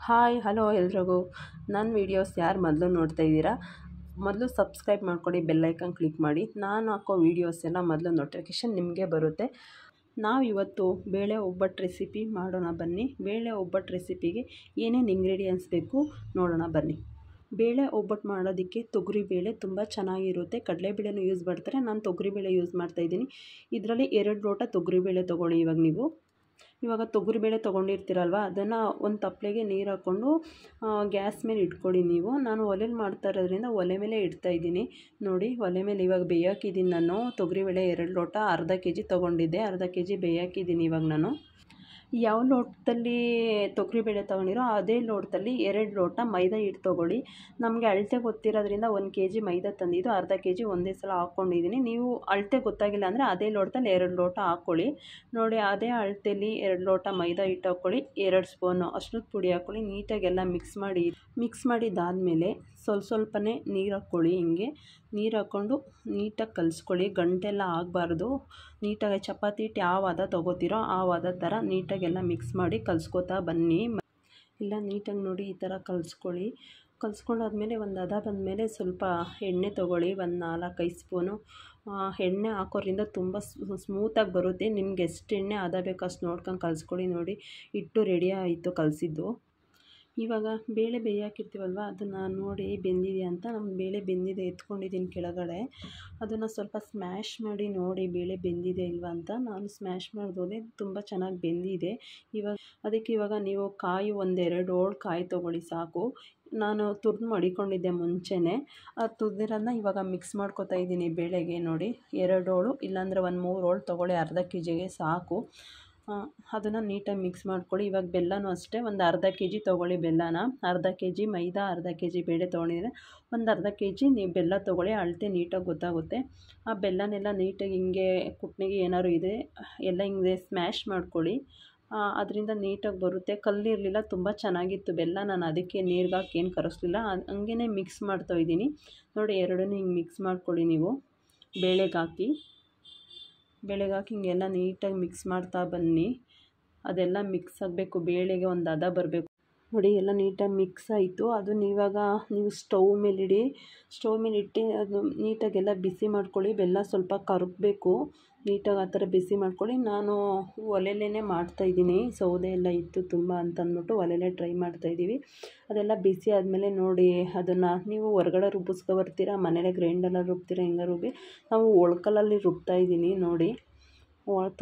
Hi hello ಎಲ್ರಿಗೂ ನನ್ನ videos ಯಾರು ಮೊದಲು ನೋಡ್ತಾ ಇದ್ದೀರಾ, ಮೊದಲು ಸಬ್ಸ್ಕ್ರೈಬ್ ಮಾಡ್ಕೊಳ್ಳಿ, ಬೆಲ್ಲೈಕನ್ ಕ್ಲಿಕ್ ಮಾಡಿ. ನಾನು ಹಾಕೋ ವೀಡಿಯೋಸ್ ಎಲ್ಲ ಮೊದಲು ನೋಟಿಫಿಕೇಷನ್ ನಿಮಗೆ ಬರುತ್ತೆ. ನಾವು ಇವತ್ತು ಬೇಳೆ ಒಬ್ಬಟ್ಟು ರೆಸಿಪಿ ಮಾಡೋಣ ಬನ್ನಿ. ಬೇಳೆ ಒಬ್ಬಟ್ಟು ರೆಸಿಪಿಗೆ ಏನೇನು ಇಂಗ್ರೀಡಿಯೆಂಟ್ಸ್ ಬೇಕು ನೋಡೋಣ ಬನ್ನಿ. ಬೇಳೆ ಒಬ್ಬಟ್ಟು ಮಾಡೋದಕ್ಕೆ ತೊಗರಿಬೇಳೆ ತುಂಬ ಚೆನ್ನಾಗಿರುತ್ತೆ. ಕಡಲೆಬೇಳೆನೂ ಯೂಸ್ ಮಾಡ್ತಾರೆ, ನಾನು ತೊಗರಿಬೇಳೆ ಯೂಸ್ ಮಾಡ್ತಾಯಿದ್ದೀನಿ. ಇದರಲ್ಲಿ 2 ಲೋಟ ತೊಗರಿಬೇಳೆ ತೊಗೊಳ್ಳಿ. ಇವಾಗ ತೊಗರಿಬೇಳೆ ತೊಗೊಂಡಿರ್ತೀರಲ್ವ, ಅದನ್ನು ಒಂದು ತಪ್ಪಲೆಗೆ ನೀರು ಹಾಕ್ಕೊಂಡು ಗ್ಯಾಸ್ ಮೇಲೆ ಇಟ್ಕೊಳ್ಳಿ ನೀವು. ನಾನು ಒಲೆಯಲ್ಲಿ ಮಾಡ್ತಾ ಇರೋದ್ರಿಂದ ಒಲೆ ಮೇಲೆ ಇಡ್ತಾಯಿದ್ದೀನಿ. ನೋಡಿ, ಒಲೆ ಮೇಲೆ ಇವಾಗ ಬೇಯೋಕ್ಕಿದ್ದೀನಿ ನಾನು. ತೊಗರಿಬೇಳೆ 2 ಲೋಟ, ಅರ್ಧ kg ತೊಗೊಂಡಿದ್ದೆ, ಅರ್ಧ kg ಬೇಯೋಕ್ಕಿದ್ದೀನಿ ಇವಾಗ ನಾನು. ಯಾವ ಲೋಟದಲ್ಲಿ ತೊಗರಿಬೇಳೆ ತೊಗೊಂಡಿರೋ ಅದೇ ಲೋಟದಲ್ಲಿ 2 ಲೋಟ ಮೈದಾ ಹಿಟ್ಟು ತೊಗೊಳ್ಳಿ. ನಮಗೆ ಅಳತೆ ಗೊತ್ತಿರೋದ್ರಿಂದ 1 kg ಮೈದಾ ತಂದಿದ್ದು, ಅರ್ಧ kg ಒಂದೇ ಸಲ ಹಾಕ್ಕೊಂಡಿದ್ದೀನಿ. ನೀವು ಅಳತೆ ಗೊತ್ತಾಗಿಲ್ಲ ಅಂದರೆ ಅದೇ ಲೋಟದಲ್ಲಿ 2 ಲೋಟ ಹಾಕ್ಕೊಳ್ಳಿ. ನೋಡಿ, ಅದೇ ಅಳತೆಯಲ್ಲಿ 2 ಲೋಟ ಮೈದಾ ಹಿಟ್ಟು ಹಾಕ್ಕೊಳ್ಳಿ, 2 ಸ್ಪೂನು ಅರಿಶಿನದ ಪುಡಿ ಹಾಕ್ಕೊಳ್ಳಿ. ನೀಟಾಗೆಲ್ಲ ಮಿಕ್ಸ್ ಮಾಡಿದ್ದಾದಮೇಲೆ ಸ್ವಲ್ಪನೇ ನೀರು ಹಾಕ್ಕೊಳ್ಳಿ. ಹಿಂಗೆ ನೀರು ಹಾಕ್ಕೊಂಡು ನೀಟಾಗಿ ಕಲಿಸ್ಕೊಳ್ಳಿ. ಗಂಟೆಲ್ಲ ಆಗಬಾರ್ದು. ನೀಟಾಗಿ ಚಪಾತಿ ಹಿಟ್ಟು ಯಾವ ಹದ ತೊಗೋತೀರೋ ಆ ಹದ ಥರ ನೀಟಾಗೆಲ್ಲ ಮಿಕ್ಸ್ ಮಾಡಿ ಕಲಿಸ್ಕೊತಾ ಬನ್ನಿ. ಎಲ್ಲ ನೀಟಾಗಿ ನೋಡಿ ಈ ಥರ ಕಲಿಸ್ಕೊಂಡಾದ್ಮೇಲೆ ಒಂದು ಹದ ಬಂದಮೇಲೆ ಸ್ವಲ್ಪ ಎಣ್ಣೆ ತೊಗೊಳ್ಳಿ, ಒಂದು 4-5 ಸ್ಪೂನು. ಎಣ್ಣೆ ಹಾಕೋದ್ರಿಂದ ತುಂಬ ಸ್ಮೂತಾಗಿ ಬರುತ್ತೆ. ನಿಮ್ಗೆ ಎಷ್ಟು ಎಣ್ಣೆ ಹದ ಬೇಕೋ ಅಷ್ಟು ನೋಡ್ಕೊಂಡು ಕಲಿಸ್ಕೊಳ್ಳಿ. ನೋಡಿ, ಹಿಟ್ಟು ರೆಡಿ ಆಯಿತು ಕಲಿಸಿದ್ದು. ಇವಾಗ ಬೇಳೆ ಬೇಯೋಕ್ಕಿರ್ತೀವಲ್ವ, ಅದನ್ನು ನೋಡಿ ಬೆಂದಿದೆಯಾ ಅಂತ. ನಮ್ಮ ಬೇಳೆ ಬೆಂದಿದೆ, ಎತ್ಕೊಂಡಿದ್ದೀನಿ ಕೆಳಗಡೆ. ಅದನ್ನು ಸ್ವಲ್ಪ ಸ್ಮ್ಯಾಶ್ ಮಾಡಿ ನೋಡಿ ಬೇಳೆ ಬೆಂದಿದೆ ಇಲ್ವಾ ಅಂತ. ನಾನು ಸ್ಮ್ಯಾಶ್ ಮಾಡಿದೋದೆ, ತುಂಬ ಚೆನ್ನಾಗಿ ಬೆಂದಿದೆ. ಇವಾಗ ನೀವು ಕಾಯಿ 1-2 ಹೋಳು ಕಾಯಿ ತೊಗೊಳ್ಳಿ ಸಾಕು. ನಾನು ತುರಿದು ಮಡಿಕೊಂಡಿದ್ದೆ ಮುಂಚೆನೇ. ಆ ತುರಿದಿರೋದನ್ನ ಇವಾಗ ಮಿಕ್ಸ್ ಮಾಡ್ಕೊತಾ ಇದ್ದೀನಿ ಬೇಳೆಗೆ. ನೋಡಿ, 2 ಹೋಳು ಇಲ್ಲಾಂದರೆ 1-3 ಹೋಳು ತೊಗೊಳ್ಳಿ, ಅರ್ಧ kgಗೆ ಸಾಕು. ಅದನ್ನು ನೀಟಾಗಿ ಮಿಕ್ಸ್ ಮಾಡ್ಕೊಳ್ಳಿ. ಇವಾಗ ಬೆಲ್ಲನೂ ಅಷ್ಟೇ, ಒಂದು ಅರ್ಧ kg ತೊಗೊಳ್ಳಿ ಬೆಲ್ಲನ. ಅರ್ಧ kg ಮೈದಾ, ಅರ್ಧ kg ಬೇಳೆ ತೊಗೊಂಡಿದ್ರೆ ಒಂದು ಅರ್ಧ kg ನೀವು ಬೆಲ್ಲ ತೊಗೊಳ್ಳಿ. ಅಳತೆ ನೀಟಾಗಿ ಗೊತ್ತಾಗುತ್ತೆ. ಆ ಬೆಲ್ಲನೆಲ್ಲ ನೀಟಾಗಿ ಹಿಂಗೆ ಕುಟ್ನಿಗೆ ಏನಾದ್ರು ಇದೆ ಎಲ್ಲ ಹಿಂಗೆ ಸ್ಮ್ಯಾಶ್ ಮಾಡ್ಕೊಳ್ಳಿ. ಅದರಿಂದ ನೀಟಾಗಿ ಬರುತ್ತೆ. ಕಲ್ಲಿರಲಿಲ್ಲ, ತುಂಬ ಚೆನ್ನಾಗಿತ್ತು ಬೆಲ್ಲ. ನಾನು ಅದಕ್ಕೆ ನೀರಿಗೆ ಹಾಕಿ ಏನು ಕರಗಿಸ್ಲಿಲ್ಲ, ಹಂಗೇ ಮಿಕ್ಸ್ ಮಾಡ್ತಾ ಇದ್ದೀನಿ. ನೋಡಿ, ಎರಡನ್ನೂ ಹಿಂಗೆ ಮಿಕ್ಸ್ ಮಾಡ್ಕೊಳ್ಳಿ ನೀವು. ಬೇಳೆಗೆ ಹಾಕಿ ಹಿಂಗೆಲ್ಲ ನೀಟಾಗಿ ಮಿಕ್ಸ್ ಮಾಡ್ತಾ ಬನ್ನಿ. ಅದೆಲ್ಲ ಮಿಕ್ಸ್ ಆಗಬೇಕು, ಬೇಳೆಗೆ ಒಂದು ಹದ ಬರಬೇಕು. ನೋಡಿ, ಎಲ್ಲ ನೀಟಾಗಿ ಮಿಕ್ಸ್ ಆಯಿತು. ಅದನ್ನು ಇವಾಗ ನೀವು ಸ್ಟವ್ ಮೇಲೆ ಇಟ್ಟು ಅದು ನೀಟಾಗೆಲ್ಲ ಬಿಸಿ ಮಾಡ್ಕೊಳ್ಳಿ. ಬೆಲ್ಲ ಸ್ವಲ್ಪ ಕರಗಬೇಕು, ನೀಟಾಗಿ ಆ ಥರ ಬಿಸಿ ಮಾಡ್ಕೊಳ್ಳಿ. ನಾನು ಒಲೆಯಲ್ಲೇ ಮಾಡ್ತಾಯಿದ್ದೀನಿ, ಸೌದೆ ಎಲ್ಲ ಇತ್ತು ತುಂಬ ಅಂತಂದ್ಬಿಟ್ಟು ಒಲೆಯಲ್ಲೇ ಟ್ರೈ ಮಾಡ್ತಾಯಿದ್ದೀವಿ. ಅದೆಲ್ಲ ಬಿಸಿ ಆದಮೇಲೆ ನೋಡಿ, ಅದನ್ನು ನೀವು ಹೊರಗಡೆ ರುಬ್ಬಿಸ್ಕೊ ಬರ್ತೀರಾ, ಮನೇಲೆ ಗ್ರೈಂಡರಲ್ಲಿ ರುಬ್ತೀರಾ, ಹಿಂಗೆ ರುಬ್ಬಿ. ನಾವು ಒಳ್ಕಲ್ಲಲ್ಲಿ ರುಬ್ತಾಯಿದ್ದೀನಿ. ನೋಡಿ,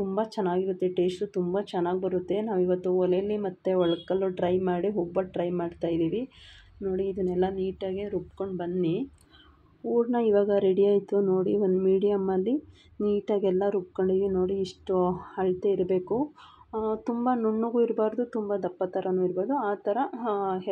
ತುಂಬ ಚೆನ್ನಾಗಿರುತ್ತೆ, ಟೇಸ್ಟು ತುಂಬ ಚೆನ್ನಾಗಿ ಬರುತ್ತೆ. ನಾವಿವತ್ತು ಒಲೆಯಲ್ಲಿ ಮತ್ತು ಒಳ್ಕಲ್ಲು ಟ್ರೈ ಮಾಡಿ ಒಬ್ಬಟ್ಟು ಟ್ರೈ ಮಾಡ್ತಾಯಿದ್ದೀವಿ. ನೋಡಿ, ಇದನ್ನೆಲ್ಲ ನೀಟಾಗಿ ರುಬ್ಕೊಂಡು ಬನ್ನಿ. ಹೂರಣ ಇವಾಗ ರೆಡಿ ಆಯಿತು. ನೋಡಿ, ಒಂದು ಮೀಡಿಯಮ್ಮಲ್ಲಿ ನೀಟಾಗೆಲ್ಲ ರುಬ್ಕೊಂಡಿದ್ದೀವಿ. ನೋಡಿ, ಇಷ್ಟು ಅಳತೆ ಇರಬೇಕು. ತುಂಬ ನುಣ್ಣಗೂ ಇರಬಾರ್ದು, ತುಂಬ ದಪ್ಪ ಥರನೂ ಇರಬಾರ್ದು. ಆ ಥರ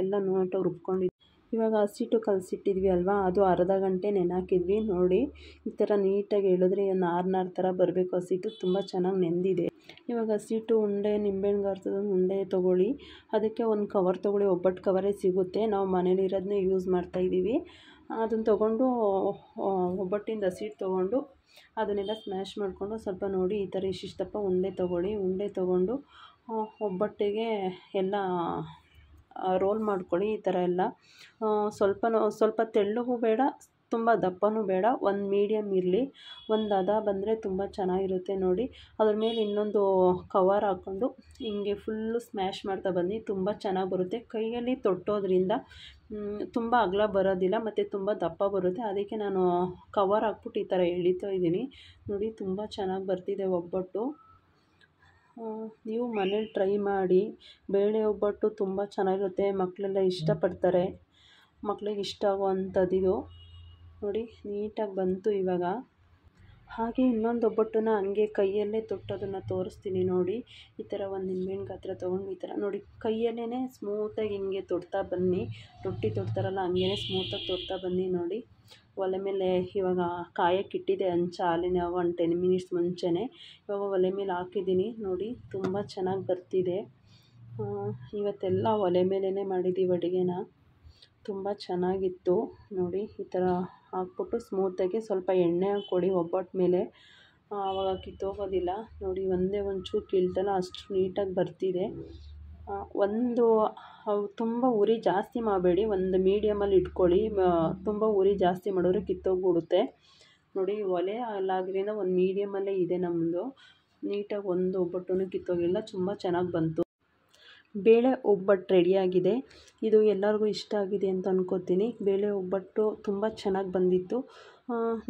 ಎಲ್ಲ ನೀಟಾಗಿ ರುಬ್ಕೊಂಡಿದ್ವಿ. ಇವಾಗ ಹಸಿಟ್ಟು ಕಲಸಿಟ್ಟಿದ್ವಿ ಅಲ್ವಾ, ಅದು ಅರ್ಧ ಗಂಟೆ ನೆನೆಹಾಕಿದ್ವಿ. ನೋಡಿ, ಈ ಥರ ನೀಟಾಗಿ ಎಳೆದ್ರೆ ನಾರು ಥರ ಬರಬೇಕು. ಹಸಿಟ್ಟು ತುಂಬ ಚೆನ್ನಾಗಿ ನೆಂದಿದೆ. ಇವಾಗ ಹಸಿಟ್ಟು ಉಂಡೆ, ನಿಂಬೆಹಣ್ಣು ಗಾರ್ಸದ ಉಂಡೆ ತೊಗೊಳ್ಳಿ. ಅದಕ್ಕೆ ಒಂದು ಕವರ್ ತೊಗೊಳ್ಳಿ, ಒಬ್ಬಟ್ಟು ಕವರೇ ಸಿಗುತ್ತೆ. ನಾವು ಮನೇಲಿರೋದನ್ನೇ ಯೂಸ್ ಮಾಡ್ತಾಯಿದ್ದೀವಿ. ಅದನ್ನು ತೊಗೊಂಡು ಒಬ್ಬಟ್ಟಿಂದ ಹಸಿಟ್ಟು ತೊಗೊಂಡು ಅದನ್ನೆಲ್ಲ ಸ್ಮ್ಯಾಶ್ ಮಾಡಿಕೊಂಡು ಸ್ವಲ್ಪ ನೋಡಿ ಈ ಥರ ಇಷ್ಟಿಷ್ಟಪ್ಪ ಉಂಡೆ ತೊಗೊಳ್ಳಿ. ಉಂಡೆ ತೊಗೊಂಡು ಒಬ್ಬಟ್ಟಿಗೆ ಎಲ್ಲ ರೋಲ್ ಮಾಡ್ಕೊಳ್ಳಿ. ಈ ಥರ ಎಲ್ಲ ಸ್ವಲ್ಪ ತೆಳ್ಳಗೂ ಬೇಡ, ತುಂಬ ದಪ್ಪನೂ ಬೇಡ, ಒಂದು ಮೀಡಿಯಮ್ ಇರಲಿ. ಒಂದು ಹದ ಬಂದರೆ ತುಂಬ ಚೆನ್ನಾಗಿರುತ್ತೆ. ನೋಡಿ, ಅದ್ರ ಮೇಲೆ ಇನ್ನೊಂದು ಕವರ್ ಹಾಕ್ಕೊಂಡು ಹಿಂಗೆ ಫುಲ್ಲು ಸ್ಮ್ಯಾಶ್ ಮಾಡ್ತಾ ಬನ್ನಿ. ತುಂಬ ಚೆನ್ನಾಗಿ ಬರುತ್ತೆ. ಕೈಯಲ್ಲಿ ತೊಟ್ಟೋದ್ರಿಂದ ತುಂಬ ಅಗಲ ಬರೋದಿಲ್ಲ ಮತ್ತು ತುಂಬ ದಪ್ಪ ಬರುತ್ತೆ. ಅದಕ್ಕೆ ನಾನು ಕವರ್ ಹಾಕ್ಬಿಟ್ಟು ಈ ಥರ ಎಳಿತಾ ಇದ್ದೀನಿ. ನೋಡಿ, ತುಂಬ ಚೆನ್ನಾಗಿ ಬರ್ತಿದೆ ಒಬ್ಬಟ್ಟು. ನೀವು ಮನೇಲಿ ಟ್ರೈ ಮಾಡಿ. ಬೇಳೆ ಒಬ್ಬಟ್ಟು ತುಂಬ ಚೆನ್ನಾಗಿರುತ್ತೆ, ಮಕ್ಕಳೆಲ್ಲ ಇಷ್ಟಪಡ್ತಾರೆ. ಮಕ್ಕಳಿಗೆ ಇಷ್ಟ ಆಗುವಂಥದ್ದಿದು. ನೋಡಿ, ನೀಟಾಗಿ ಬಂತು ಇವಾಗ. ಹಾಗೆ ಇನ್ನೊಂದು ಒಬ್ಬಟ್ಟನ್ನ ಹಂಗೆ ಕೈಯಲ್ಲೇ ತೊಟ್ಟೋದನ್ನು ತೋರಿಸ್ತೀನಿ. ನೋಡಿ, ಈ ಥರ ಒಂದು ನಿಂಬೆಹಣ್ಣು ಗಾತ್ರ ತೊಗೊಂಡು ಈ ಥರ ನೋಡಿ ಕೈಯಲ್ಲೇ ಸ್ಮೂತಾಗಿ ಹಿಂಗೆ ತೊಡ್ತಾ ಬನ್ನಿ. ರೊಟ್ಟಿ ತೊಡ್ತಾರಲ್ಲ ಹಂಗೇ ಸ್ಮೂತಾಗಿ ತೊಡ್ತಾ ಬನ್ನಿ. ನೋಡಿ, ಒಲೆ ಮೇಲೆ ಇವಾಗ ಕಾಯಕ್ಕಿಟ್ಟಿದೆ ಹಂಚ ಹಾಲಿನ 10 ಮಿನಿಟ್ಸ್ ಮುಂಚೆನೇ. ಇವಾಗ ಒಲೆ ಮೇಲೆ ಹಾಕಿದ್ದೀನಿ. ನೋಡಿ, ತುಂಬ ಚೆನ್ನಾಗಿ ಬರ್ತಿದೆ. ಇವತ್ತೆಲ್ಲ ಒಲೆ ಮೇಲೇ ಮಾಡಿದ್ದೀವಿ ಅಡುಗೆನ. ತುಂಬ ಚೆನ್ನಾಗಿತ್ತು. ನೋಡಿ, ಈ ಥರ ಹಾಕ್ಬಿಟ್ಟು ಸ್ಮೂತಾಗಿ ಸ್ವಲ್ಪ ಎಣ್ಣೆ ಹಾಕ್ಕೊಡಿ ಒಬ್ಬಟ್ಟು ಮೇಲೆ, ಆವಾಗ ಕಿತ್ತೋಗೋದಿಲ್ಲ. ನೋಡಿ, ಒಂದೇ ಒಂಚೂರು ಕೀಳ್ತಲ್ಲ, ಅಷ್ಟು ನೀಟಾಗಿ ಬರ್ತಿದೆ. ಒಂದು ತುಂಬ ಉರಿ ಜಾಸ್ತಿ ಮಾಡಬೇಡಿ, ಒಂದು ಮೀಡಿಯಮಲ್ಲಿ ಇಟ್ಕೊಳ್ಳಿ. ತುಂಬ ಉರಿ ಜಾಸ್ತಿ ಮಾಡಿದ್ರೆ ಕಿತ್ತೋಗ್ಬಿಡುತ್ತೆ. ನೋಡಿ ಒಲೆ ಅಲ್ಲಾದ್ರಿಂದ ಒಂದು ಮೀಡಿಯಮಲ್ಲೇ ಇದೆ ನಮ್ಮದು. ನೀಟಾಗಿ ಒಂದು ಒಬ್ಬಟ್ಟು ಕಿತ್ತೋಗಿಲ್ಲ, ತುಂಬ ಚೆನ್ನಾಗಿ ಬಂತು. ಬೇಳೆ ಒಬ್ಬಟ್ಟು ರೆಡಿಯಾಗಿದೆ. ಇದು ಎಲ್ಲರಿಗೂ ಇಷ್ಟ ಆಗಿದೆ ಅಂತ ಅನ್ಕೋತೀನಿ. ಬೇಳೆ ಒಬ್ಬಟ್ಟು ತುಂಬ ಚೆನ್ನಾಗಿ ಬಂದಿತ್ತು.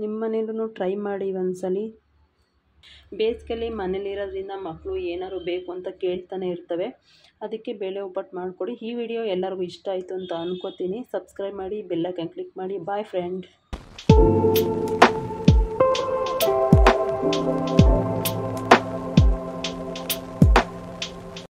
ನಿಮ್ಮ ಮನೇಲೂ ಟ್ರೈ ಮಾಡಿ ಒಂದ್ಸಲಿ. ಬೇಸಿಗೆಯಲ್ಲಿ ಮನೇಲಿರೋದ್ರಿಂದ ಮಕ್ಕಳು ಏನಾದ್ರು ಬೇಕು ಅಂತ ಕೇಳ್ತಾನೆ ಇರ್ತವೆ. ಅದಕ್ಕೆ ಬೇಳೆ ಒಬ್ಬಟ್ಟು ಮಾಡಿಕೊಡಿ. ಈ ವಿಡಿಯೋ ಎಲ್ಲರಿಗೂ ಇಷ್ಟ ಆಯಿತು ಅಂತ ಅನ್ಕೋತೀನಿ. ಸಬ್ಸ್ಕ್ರೈಬ್ ಮಾಡಿ, ಬೆಲ್ ಐಕಾನ್ ಕ್ಲಿಕ್ ಮಾಡಿ. Boy friend.